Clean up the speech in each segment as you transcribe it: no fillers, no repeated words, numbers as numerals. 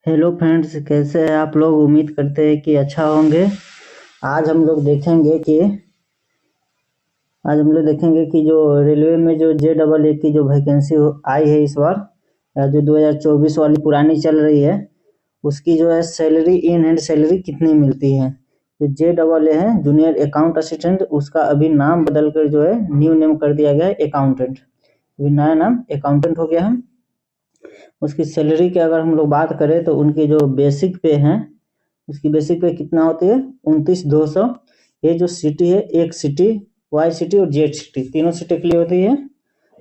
Hello friends, कैसे हैं आप लोग। उम्मीद करते हैं कि अच्छा होंगे। आज हम लोग देखेंगे कि आज हम लोग देखेंगे कि जो रेलवे में जो JEE की जो वैकेंसी आई है इस बार, जो 2024 वाली पुरानी चल रही है, उसकी जो है सैलरी, इन हैंड सैलरी कितनी मिलती है। जो JEE है, जूनियर अकाउंट असिस्टेंट, उसका अभी नाम बदल कर जो है न्यू नेम कर दिया गया है अकाउंटेंट। अभी नया नाम अकाउंटेंट हो गया है। उसकी सैलरी की अगर हम लोग बात करें तो उनकी जो बेसिक पे है, उसकी बेसिक पे कितना होती है 29,200। ये जो सिटी है, एक सिटी, वाई सिटी और जेड सिटी, तीनों सिटी के लिए होती है।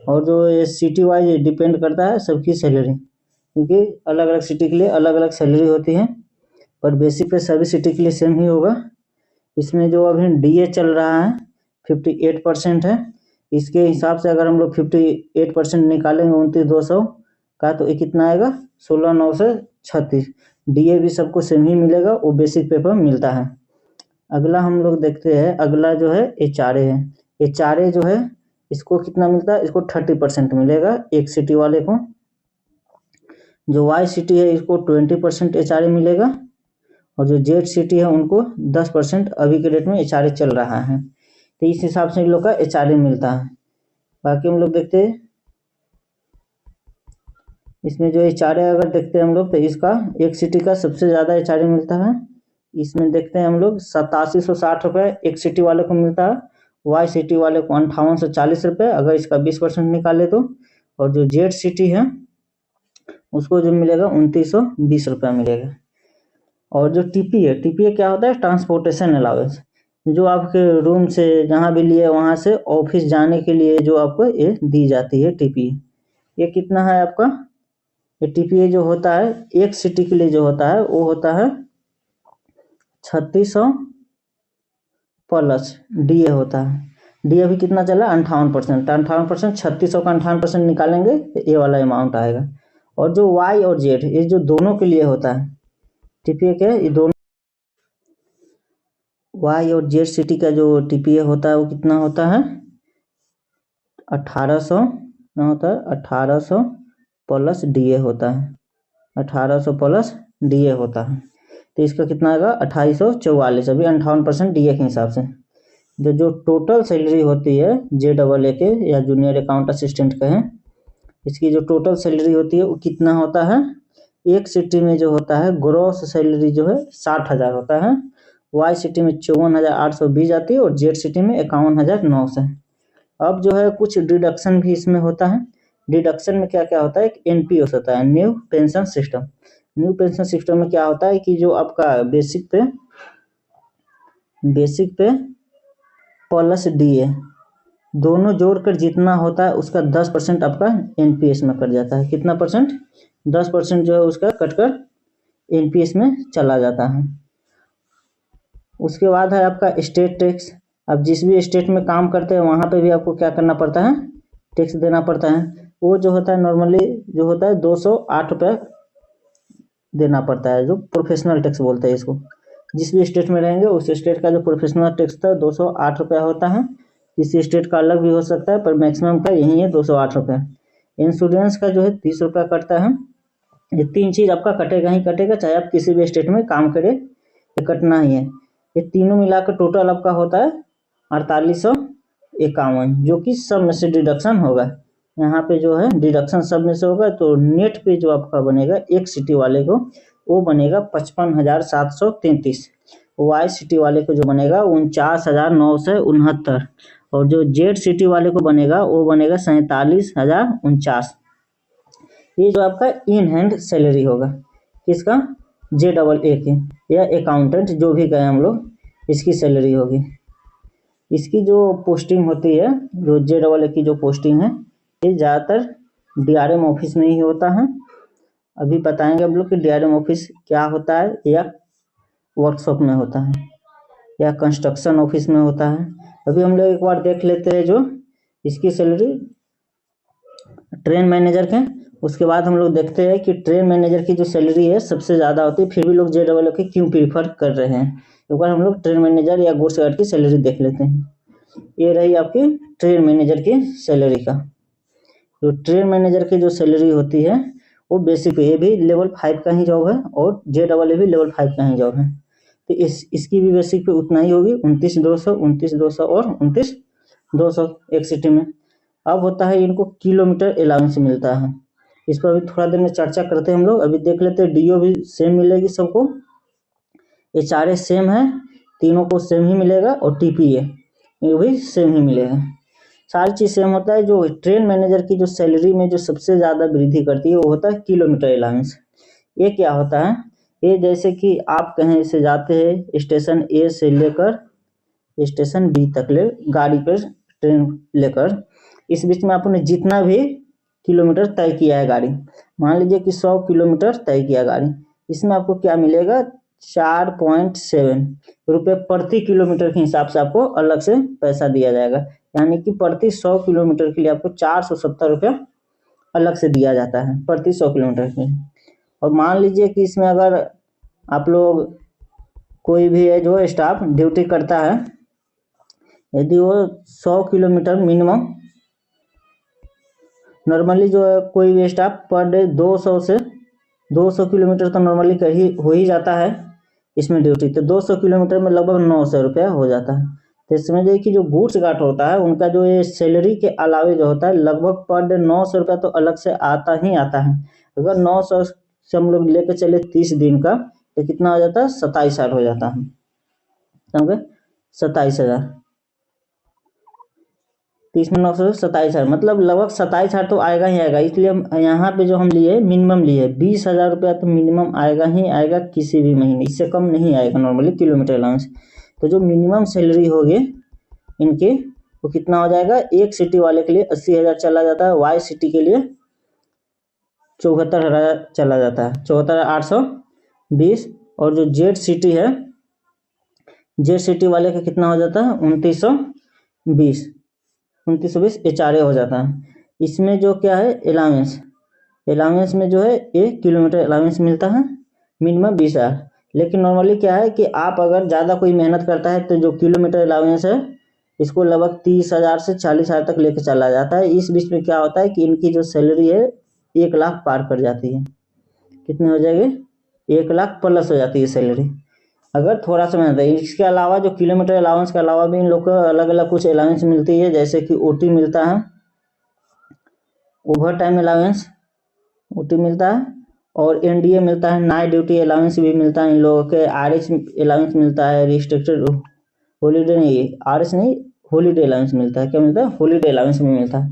और जो ये सिटी वाइज डिपेंड करता है सबकी सैलरी, क्योंकि अलग अलग सिटी के लिए अलग अलग सैलरी होती है, पर बेसिक पे सभी सिटी के लिए सेम ही होगा। इसमें जो अभी DA चल रहा है 58% है। इसके हिसाब से अगर हम लोग 58% निकालेंगे 29,200 का, तो ये कितना आएगा 16,936। DA भी सबको सेम ही मिलेगा, वो बेसिक पेपर मिलता है। अगला हम लोग देखते हैं, अगला जो है HRA है। HRA जो है, इसको कितना मिलता है, इसको 30% मिलेगा एक सिटी वाले को। जो वाई सिटी है, इसको 20% HRA मिलेगा। और जो जेड सिटी है, उनको 10% अभी के डेट में HRA चल रहा है। तो इस हिसाब से इन लोग का HRA मिलता है। बाकी हम लोग देखते हैं, इसमें जो HRA अगर देखते हैं हम लोग, तो इसका एक सिटी का सबसे ज़्यादा HRA मिलता है। इसमें देखते हैं हम लोग 8760 रुपये एक सिटी वाले को मिलता है। वाई सिटी वाले को 5840 रुपये, अगर इसका 20% निकाले तो। और जो जेड सिटी है, उसको जो मिलेगा 2920 रुपया मिलेगा। और जो TPA क्या होता है, ट्रांसपोर्टेशन अलाउंस, जो आपके रूम से जहाँ भी लिए वहाँ से ऑफिस जाने के लिए जो आपको ये दी जाती है TPA। ये कितना है आपका, ये TPA जो होता है एक सिटी के लिए जो होता है, वो होता है 3600 प्लस DA होता है। DA भी कितना चला 58%, 58%, 3600 का 58% निकालेंगे तो ये वाला अमाउंट आएगा। और जो वाई और जेड, ये जो दोनों के लिए होता है TPA के, ये दोनों वाई और जेड सिटी का जो TPA होता है वो कितना होता है 1800 ना होता है 1800 प्लस DA होता है, 1800 प्लस DA होता है। तो इसका कितना आएगा 2844, अभी 58% DA के हिसाब से। जो टोटल सैलरी होती है JEE के या जूनियर अकाउंट असिस्टेंट का है, इसकी जो टोटल सैलरी होती है वो कितना होता है, एक सिटी में जो होता है ग्रॉस सैलरी जो है 60,000 होता है। वाई सिटी में 54,820 आती है और जेड सिटी में 51,900। अब जो है कुछ डिडक्शन भी इसमें होता है। डिडक्शन में क्या क्या होता है, एक NPS होता है, new pension system. New pension system में क्या होता है कि जो आपका बेसिक पे प्लस DA दोनों जोड़कर जितना होता है उसका 10% आपका NPS में कट जाता है। कितना परसेंट, 10% जो है उसका कटकर NPS में चला जाता है। उसके बाद है आपका स्टेट टैक्स। अब जिस भी स्टेट में काम करते हैं वहाँ पे भी आपको क्या करना पड़ता है, टैक्स देना पड़ता है। वो जो होता है नॉर्मली जो होता है 208 रुपये देना पड़ता है, जो प्रोफेशनल टैक्स बोलते हैं इसको। जिस भी स्टेट में रहेंगे उस स्टेट का जो प्रोफेशनल टैक्स था 208 रुपया होता है। किसी स्टेट का अलग भी हो सकता है, पर मैक्सिमम का यही है 208 रुपये। इंश्योरेंस का जो है 30 रुपया कटता है। ये तीन चीज़ आपका कटेगा ही कटेगा, चाहे आप किसी भी स्टेट में काम करें, ये कटना ही है। ये तीनों मिलाकर टोटल आपका होता है 4851, जो कि सब में से डिडक्शन होगा। यहाँ पे जो है डिडक्शन सब में से होगा, तो नेट पे जो आपका बनेगा एक सिटी वाले को, वो बनेगा 55,733। वाई सिटी वाले को जो बनेगा 49,969। और जो जेड सिटी वाले को बनेगा वो बनेगा 47,049। ये जो आपका इन हैंड सैलरी होगा किसका, JEE की या अकाउंटेंट जो भी कहें हम लोग, इसकी सैलरी होगी। इसकी जो पोस्टिंग होती है, जो JEE की जो पोस्टिंग है, ये ज़्यादातर DRM ऑफिस में ही होता है। अभी बताएंगे हम लोग कि DRM ऑफिस क्या होता है, या वर्कशॉप में होता है, या कंस्ट्रक्शन ऑफिस में होता है। अभी हम लोग एक बार देख लेते हैं जो इसकी सैलरी ट्रेन मैनेजर के। उसके बाद हम लोग देखते हैं कि ट्रेन मैनेजर की जो सैलरी है सबसे ज़्यादा होती है, फिर भी लोग JEE के क्यों प्रीफर कर रहे हैं। एक बार हम लोग ट्रेन मैनेजर या गुड्स गार्ड की सैलरी देख लेते हैं। ये रही आपकी ट्रेन मैनेजर की सैलरी का। तो ट्रेन मैनेजर की जो सैलरी होती है वो बेसिक पे, ये भी लेवल 5 का ही जॉब है और JEE भी लेवल 5 का ही जॉब है। तो इसकी भी बेसिक पे उतना ही होगी, 29,200 और 29,200 एक सिटी में। अब होता है इनको किलोमीटर अलाउंस मिलता है, इस पर अभी थोड़ा देर में चर्चा करते हैं हम लोग। अभी देख लेते हैं डीओ भी सेम मिलेगी सबको, ये चारे सेम है, तीनों को सेम ही मिलेगा और टीपीए ये भी सेम ही मिलेगा, सारी चीज सेम होता है। जो ट्रेन मैनेजर की जो सैलरी में जो सबसे ज्यादा वृद्धि करती है वो होता है किलोमीटर अलाउंस। ये क्या होता है, ये जैसे कि आप कहीं से जाते हैं स्टेशन ए से लेकर स्टेशन बी तक ले गाड़ी पर ट्रेन लेकर, इस बीच में आपने जितना भी किलोमीटर तय किया है गाड़ी, मान लीजिए कि 100 किलोमीटर तय किया गाड़ी, इसमें आपको क्या मिलेगा 4.7 रुपये प्रति किलोमीटर के हिसाब से आपको अलग से पैसा दिया जाएगा, यानी कि प्रति 100 किलोमीटर के लिए आपको 470 रुपया अलग से दिया जाता है प्रति 100 किलोमीटर के। और मान लीजिए कि इसमें अगर आप लोग कोई भी है जो स्टाफ ड्यूटी करता है, यदि वो 100 किलोमीटर मिनिमम, नॉर्मली जो है कोई भी स्टाफ पर डे 200 किलोमीटर तो नॉर्मली हो ही जाता है इसमें ड्यूटी, तो 200 किलोमीटर में लगभग 900 रुपया हो जाता है। तो समझिए कि जो गुड्स गार्ड होता है उनका जो ये सैलरी के अलावे जो होता है लगभग पर डे 900 रुपया तो अलग से आता ही आता है। अगर 900 से हम लोग लेकर चले 30 दिन का तो कितना हो जाता है 27,000 हो जाता है, समझे 27,000, 30 में 900 27,000, मतलब लगभग 27,000 तो आएगा ही आएगा। इसलिए हम यहाँ पे जो हम लिए मिनिमम लिए 20,000 रुपया तो मिनिमम आएगा ही आएगा किसी भी महीने, इससे कम नहीं आएगा नॉर्मली किलोमीटर अलाउंस। तो जो मिनिमम सैलरी होगी इनकी वो कितना हो जाएगा, एक सिटी वाले के लिए 80,000 चला जाता है, वाई सिटी के लिए 74,000 चला जाता है, 74,820। और जो जेड सिटी है, जेड सिटी वाले का कितना हो जाता है 2920 HRA हो जाता है। इसमें जो क्या है अलाउंस में जो है 1 किलोमीटर अलाउंस मिलता है मिनिमम 20,000। लेकिन नॉर्मली क्या है कि आप अगर ज़्यादा कोई मेहनत करता है तो जो किलोमीटर अलाउंस है इसको लगभग 30,000 से 40,000 तक लेकर चला जाता है। इस बीच में क्या होता है कि इनकी जो सैलरी है 1 लाख पार कर जाती है, कितनी हो जाएगी 1 लाख प्लस हो जाती है सैलरी अगर थोड़ा सा मेहनत है। इसके अलावा जो किलोमीटर अलाउंस के अलावा भी इन लोग को अलग अलग कुछ अलाउंस मिलती है, जैसे कि ओटी मिलता है, ओवर टाइम अलाउंस ओटी मिलता है, और एनडीए मिलता है, नाइट ड्यूटी अलाउंस भी मिलता है इन लोगों के, आरएच अलाउंस मिलता है, रिस्ट्रिक्टेड हॉलीडे नहीं, आरएच नहीं हॉलीडे अलाउंस मिलता है, क्या मिलता है हॉलीडे अलाउंस भी मिलता है।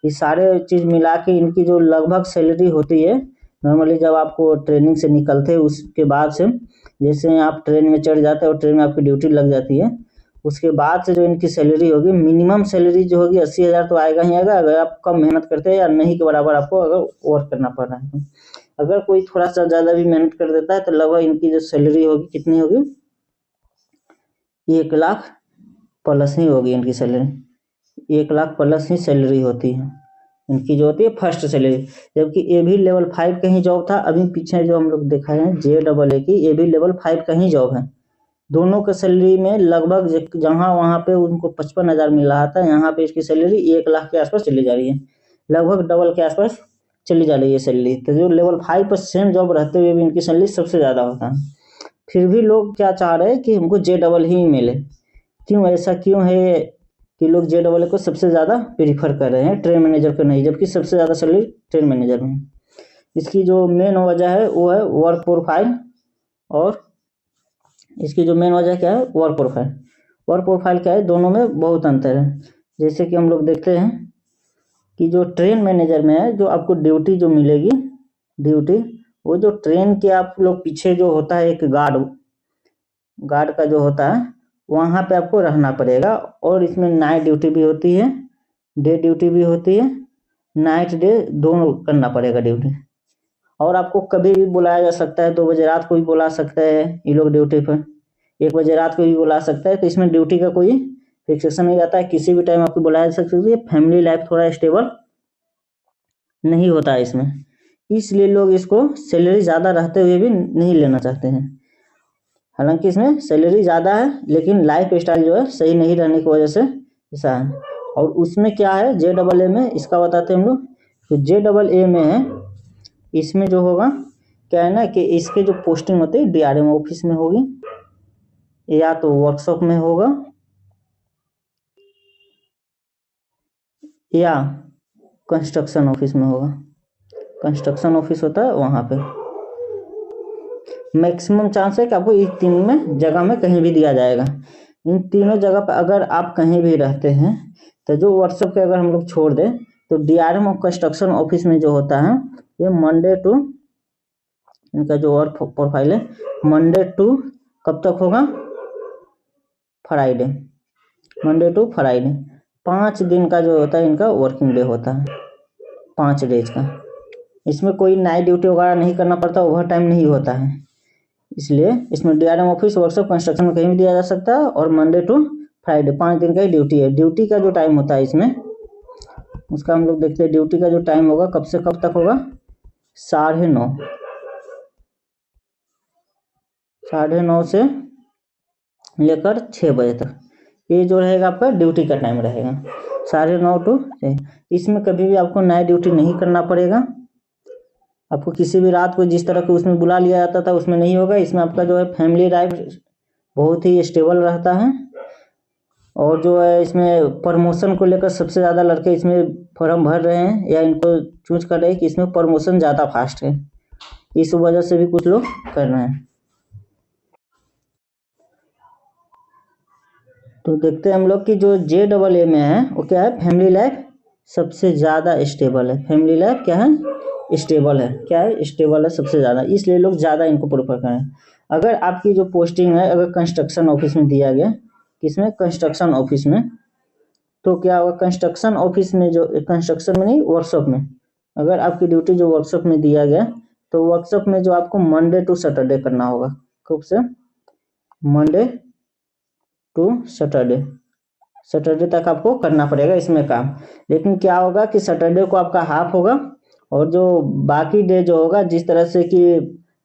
ये सारे चीज़ मिला के इनकी जो लगभग सैलरी होती है नॉर्मली जब आपको ट्रेनिंग से निकलते हैं उसके बाद से, जैसे आप ट्रेन में चढ़ जाते हैं और ट्रेन में आपकी ड्यूटी लग जाती है, उसके बाद से जो इनकी सैलरी होगी मिनिमम सैलरी जो होगी 80,000 तो आएगा ही आएगा, अगर आप कम मेहनत करते हैं या नहीं के बराबर आपको अगर वर्क करना पड़ रहा है। अगर कोई थोड़ा सा ज़्यादा भी मेहनत कर देता है तो लगभग इनकी जो सैलरी होगी कितनी होगी 1 लाख प्लस ही होगी इनकी सैलरी, 1 लाख प्लस ही सैलरी होती है इनकी जो होती है फर्स्ट सैलरी। जबकि ये भी लेवल 5 का ही जॉब था, अभी पीछे जो हम लोग देखा है JEE की, ये भी लेवल 5 का ही जॉब है। दोनों का सैलरी में लगभग जहाँ वहाँ पे उनको 55,000 मिल रहा था, यहाँ पे इसकी सैलरी 1 लाख के आसपास चली जा रही है, लगभग डबल के आसपास चली जा रही है सैलरी। तो जो लेवल 5 पर सेम जॉब रहते हुए भी इनकी सैलरी सबसे ज़्यादा होता है, फिर भी लोग क्या चाह रहे हैं कि हमको JEE ही मिले। क्यों ऐसा क्यों है कि लोग JEE को सबसे ज़्यादा प्रीफर कर रहे हैं ट्रेन मैनेजर को नहीं, जबकि सबसे ज़्यादा सैलरी ट्रेन मैनेजर में। इसकी जो मेन वजह है वो है वर्क प्रोफाइल, और इसकी जो मेन वजह क्या है वर्क प्रोफाइल क्या है, दोनों में बहुत अंतर है। जैसे कि हम लोग देखते हैं कि जो ट्रेन मैनेजर में है जो आपको ड्यूटी जो मिलेगी, ड्यूटी वो जो ट्रेन के आप लोग पीछे जो होता है एक गार्ड का जो होता है वहाँ पे आपको रहना पड़ेगा, और इसमें नाइट ड्यूटी भी होती है, डे ड्यूटी भी होती है, नाइट डे दोनों करना पड़ेगा ड्यूटी। और आपको कभी भी बुलाया जा सकता है, 2 बजे रात को भी बुला सकते हैं ये लोग ड्यूटी पर, 1 बजे रात को भी बुला सकता है। तो इसमें ड्यूटी का कोई फिक्सेशन नहीं रहता है, किसी भी टाइम आपको बुलाया जा सकता है। फैमिली लाइफ थोड़ा स्टेबल नहीं होता है इसमें, इसलिए लोग इसको सैलरी ज़्यादा रहते हुए भी नहीं लेना चाहते हैं। हालांकि इसमें सैलरी ज़्यादा है लेकिन लाइफ स्टाइल जो है सही नहीं रहने की वजह से ऐसा है। और उसमें क्या है JEE में, इसका बताते हैं हम लोग। तो JEE में है इसमें जो होगा क्या है ना कि इसके जो पोस्टिंग होती है डीआरएम ऑफिस में होगी, या तो वर्कशॉप में होगा, या कंस्ट्रक्शन ऑफिस में होगा। कंस्ट्रक्शन ऑफिस होता है वहाँ पे मैक्सिमम चांस है कि आपको इस तीन में जगह में कहीं भी दिया जाएगा। इन तीनों जगह पर अगर आप कहीं भी रहते हैं तो जो वर्कशॉप के अगर हम लोग छोड़ दें तो डीआरएम और कंस्ट्रक्शन ऑफिस में जो होता है ये मंडे टू, इनका जो वर्क प्रोफाइल है मंडे टू कब तक होगा, फ्राइडे, मंडे टू फ्राइडे 5 दिन का जो होता है इनका वर्किंग डे होता है, 5 डेज का। इसमें कोई नाइट ड्यूटी वगैरह नहीं करना पड़ता, ओवर टाइम नहीं होता है, इसलिए इसमें डीआरएम ऑफिस वर्कशॉप कंस्ट्रक्शन में कहीं भी दिया जा सकता है। और मंडे टू फ्राइडे 5 दिन का ही ड्यूटी है। ड्यूटी का जो टाइम होता है इसमें उसका हम लोग देखते हैं। ड्यूटी का जो टाइम होगा कब से कब तक होगा, 9:30 से लेकर 6 बजे तक, ये जो रहेगा आपका ड्यूटी का टाइम रहेगा 9:30 टू 6। इसमें कभी भी आपको नाइट ड्यूटी नहीं करना पड़ेगा। आपको किसी भी रात को जिस तरह के उसमें बुला लिया जाता था उसमें नहीं होगा। इसमें आपका जो है फैमिली लाइफ बहुत ही स्टेबल रहता है। और जो है इसमें प्रमोशन को लेकर सबसे ज़्यादा लड़के इसमें फॉर्म भर रहे हैं या इनको चूज कर रहे हैं कि इसमें प्रमोशन ज़्यादा फास्ट है, इस वजह से भी कुछ लोग कर रहे हैं। तो देखते हैं हम लोग कि जो JEE में है वो क्या है, फैमिली लाइफ सबसे ज़्यादा स्टेबल है। फैमिली लाइफ क्या है, स्टेबल है। क्या है, स्टेबल है सबसे ज़्यादा, इसलिए लोग ज़्यादा इनको प्रेफर करें। अगर आपकी जो पोस्टिंग है अगर कंस्ट्रक्शन ऑफिस में दिया गया, किसमें, कंस्ट्रक्शन ऑफिस में, तो क्या होगा, कंस्ट्रक्शन ऑफिस में जो, कंस्ट्रक्शन में नहीं वर्कशॉप में, अगर आपकी ड्यूटी जो वर्कशॉप में दिया गया तो वर्कशॉप में जो आपको मंडे टू सैटरडे करना होगा। कब से, मंडे टू सैटरडे तक आपको करना पड़ेगा इसमें काम। लेकिन क्या होगा कि सैटरडे को आपका हाफ होगा और जो बाकी डे जो होगा, जिस तरह से कि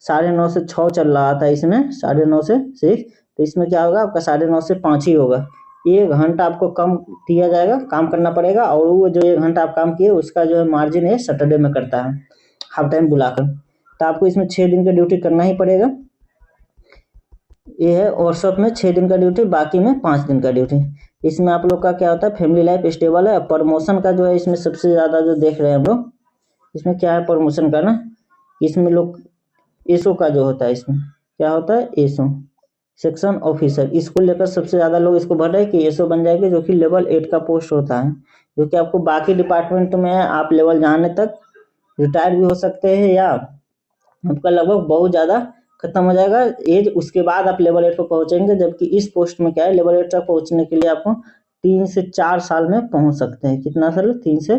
9:30 से 6 चल रहा था इसमें 9:30 से 6, तो इसमें क्या होगा आपका 9:30 से 5 ही होगा। 1 घंटा आपको कम दिया जाएगा, काम करना पड़ेगा। और वो जो 1 घंटा आप काम किए उसका जो है मार्जिन है सैटरडे में करता है हाफ टाइम बुलाकर। तो आपको इसमें 6 दिन का ड्यूटी करना ही पड़ेगा। ये है वर्कशॉप में 6 दिन का ड्यूटी, बाकी में 5 दिन का ड्यूटी। इसमें आप लोग का क्या होता है, फैमिली लाइफ स्टेबल है। प्रमोशन का जो है इसमें सबसे ज़्यादा जो देख रहे हैं हम लोग, इसमें क्या है प्रमोशन का ना, इसमें लोग एसओ का जो होता है, इसमें क्या होता है, एसओ सेक्शन ऑफिसर, इसको लेकर सबसे ज़्यादा लोग इसको भर रहे हैं कि एसओ बन जाएंगे, जो कि लेवल 8 का पोस्ट होता है। जो कि आपको बाकी डिपार्टमेंट में आप लेवल जाने तक रिटायर भी हो सकते हैं या आपका लगभग बहुत ज़्यादा खत्म हो जाएगा एज, उसके बाद आप लेवल 8 पर पहुंचेंगे। जबकि इस पोस्ट में क्या है, लेवल 8 तक पहुंचने के लिए आपको 3 से 4 साल में पहुंच सकते हैं। कितना साल, 3 से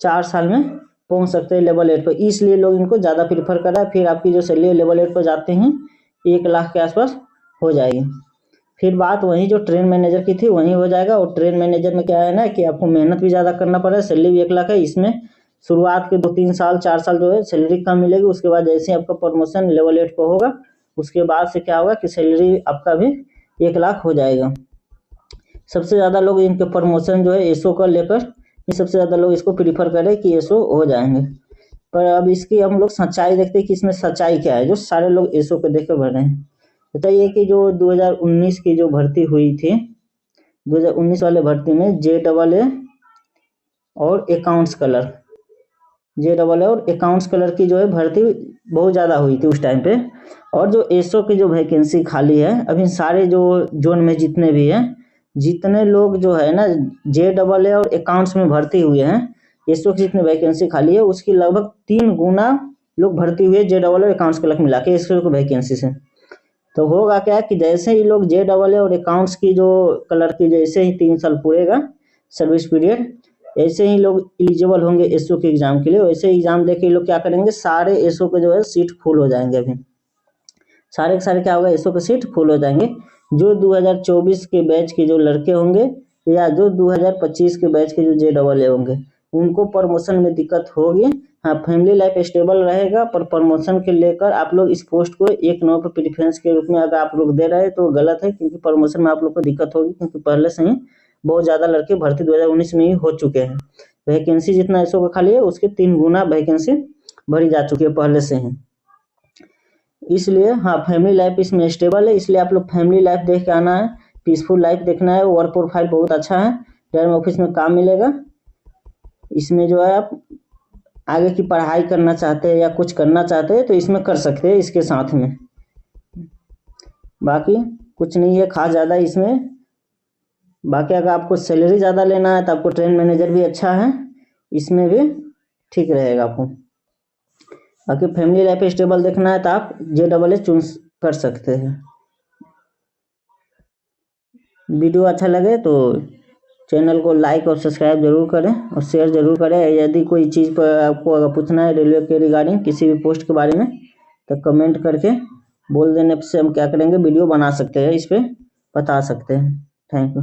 4 साल में पहुंच सकते हैं लेवल 8 पर, इसलिए लोग इनको ज़्यादा प्रीफर कर रहा है। फिर आपकी जो सैलरी लेवल 8 पर जाते हैं 1 लाख के आसपास हो जाएगी। फिर बात वही जो ट्रेन मैनेजर की थी वही हो जाएगा। और ट्रेन मैनेजर में क्या है ना कि आपको मेहनत भी ज़्यादा करना पड़ा है, सैलरी भी 1 लाख है। इसमें शुरुआत के 2-3 साल 4 साल जो है सैलरी कम मिलेगी, उसके बाद जैसे आपका प्रमोशन लेवल 8 पर होगा उसके बाद से क्या होगा कि सैलरी आपका भी 1 लाख हो जाएगा। सबसे ज़्यादा लोग इनके प्रमोशन जो है एसओ का लेकर, ये सबसे ज़्यादा लोग इसको प्रीफर करें कि एसओ हो जाएंगे। पर अब इसकी हम लोग सच्चाई देखते हैं कि इसमें सच्चाई क्या है, जो सारे लोग एसओ को देख कर भर रहे हैं। बताइए कि जो 2019 की जो भर्ती हुई थी, 2019 वाले भर्ती में JEE और अकाउंट्स क्लर्क, JEE और अकाउंट्स क्लर्क की जो है भर्ती बहुत ज़्यादा हुई थी उस टाइम पे। और जो एसओ की जो वैकेंसी खाली है अभी सारे जो जोन में जितने भी हैं, जितने लोग जो है ना JEE और अकाउंट्स में भर्ती हुए हैं, एसओ की जितनी वैकेंसी खाली है उसकी लगभग 3 गुना लोग भर्ती हुए JEE और अकाउंट्स क्लर्क मिला के एसओ की वैकेंसी से। तो होगा क्या कि जैसे ही लोग JEE और अकाउंट्स की जो क्लर्क की जैसे ही 3 साल पूरेगा सर्विस पीरियड, ऐसे ही लोग एलिजिबल होंगे एसओ के एग्जाम के लिए। वैसे एग्जाम देके लोग क्या करेंगे, सारे एसओ के जो है सीट फुल हो जाएंगे। अभी सारे के सारे क्या होगा, एसओ के सीट फुल हो जाएंगे। जो 2024 के बैच के जो लड़के होंगे या जो 2025 के बैच के जो JEE होंगे उनको प्रमोशन में दिक्कत होगी। हाँ, फैमिली लाइफ स्टेबल रहेगा, पर प्रमोशन के लेकर आप लोग इस पोस्ट को 1 नंबर पर प्रेफरेंस के रूप में अगर आप लोग दे रहे हैं तो गलत है, क्योंकि प्रमोशन में आप लोग को दिक्कत होगी। क्योंकि पहले से ही बहुत ज़्यादा लड़के भर्ती 2019 में ही हो चुके हैं। वैकेंसी जितना एसओ का खाली है उसके 3 गुना वैकेंसी भरी जा चुकी है पहले से ही। इसलिए हाँ, फैमिली लाइफ इसमें स्टेबल है, इसलिए आप लोग फैमिली लाइफ देख के आना है, पीसफुल लाइफ देखना है। वर्क प्रोफाइल बहुत अच्छा है, डेयरम ऑफिस में काम मिलेगा। इसमें जो है आप आगे की पढ़ाई करना चाहते हैं या कुछ करना चाहते हैं तो इसमें कर सकते हैं इसके साथ में। बाकी कुछ नहीं है खास ज़्यादा इसमें। बाकी अगर आपको सैलरी ज़्यादा लेना है तो आपको ट्रेन मैनेजर भी अच्छा है, इसमें भी ठीक रहेगा आपको। बाकी फैमिली लाइफ स्टेबल देखना है तो आप JEE चूज कर सकते हैं। वीडियो अच्छा लगे तो चैनल को लाइक और सब्सक्राइब जरूर करें और शेयर जरूर करें। यदि कोई चीज़ पर आपको अगर पूछना है रेलवे के रिगार्डिंग किसी भी पोस्ट के बारे में तो कमेंट करके बोल देने से हम क्या करेंगे, वीडियो बना सकते हैं, इस पर बता सकते हैं। Thank you.